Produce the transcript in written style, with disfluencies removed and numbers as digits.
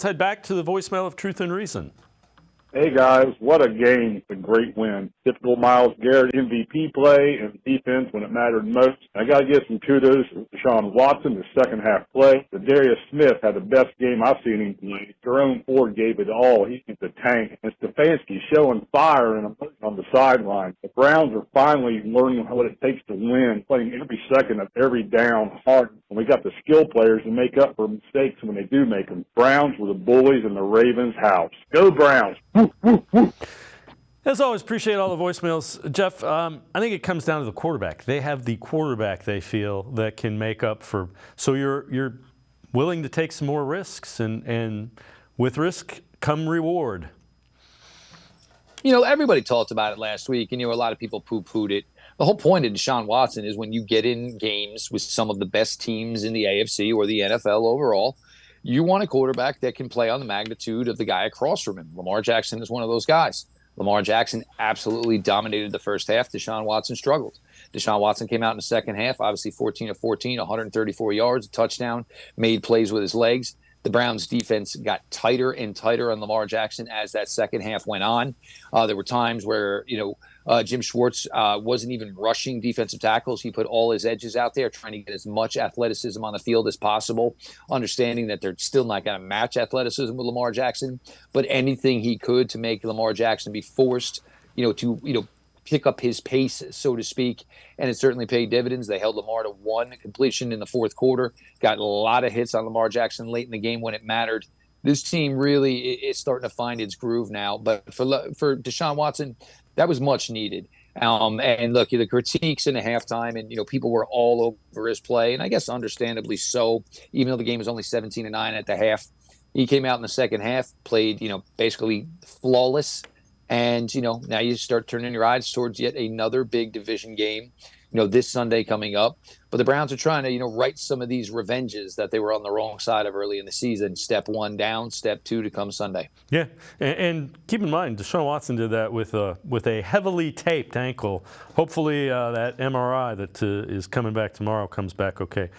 Let's head back to the voicemail of Truth and Reason. Hey guys, what a game. It's a great win. Typical Myles Garrett MVP play and defense when it mattered most. I got to give some kudos to Deshaun Watson, the second half play. Darius Smith had the best game I've seen him play. Jerome Ford gave it all. He's the tank. And Stefanski showing fire and emotion on the sideline. The Browns are finally learning what it takes to win, playing every second of every down hard. And we got the skill players to make up for mistakes when they do make them. Browns were the bullies in the Ravens' house. Go Browns! Woo, woo, woo. As always, appreciate all the voicemails. Jeff, I think it comes down to the quarterback. They have the quarterback, they feel, that can make up for. So you're willing to take some more risks, and with risk come reward. You know, everybody talked about it last week, and a lot of people poo-pooed it. The whole point of Deshaun Watson is when you get in games with some of the best teams in the AFC or the NFL overall, you want a quarterback that can play on the magnitude of the guy across from him. Lamar Jackson is one of those guys. Lamar Jackson absolutely dominated the first half. Deshaun Watson struggled. Deshaun Watson came out in the second half, obviously 14 of 14, 134 yards, a touchdown, made plays with his legs. The Browns' defense got tighter and tighter on Lamar Jackson as that second half went on. There were times where, Jim Schwartz wasn't even rushing defensive tackles. He put all his edges out there, trying to get as much athleticism on the field as possible, understanding that they're still not going to match athleticism with Lamar Jackson, but anything he could to make Lamar Jackson be forced, to pick up his pace, so to speak, and it certainly paid dividends. They held Lamar to one completion in the fourth quarter, got a lot of hits on Lamar Jackson late in the game when it mattered. This team really is starting to find its groove now, but for Deshaun Watson, that was much needed. And look, the critiques in the halftime, and people were all over his play, and I guess understandably so, even though the game was only 17-9 at the half. He came out in the second half, played, basically flawless. And, now you start turning your eyes towards yet another big division game, this Sunday coming up. But the Browns are trying to, right some of these revenges that they were on the wrong side of early in the season. Step one down, step two to come Sunday. Yeah, and keep in mind, Deshaun Watson did that with a heavily taped ankle. Hopefully that MRI that is coming back tomorrow comes back okay.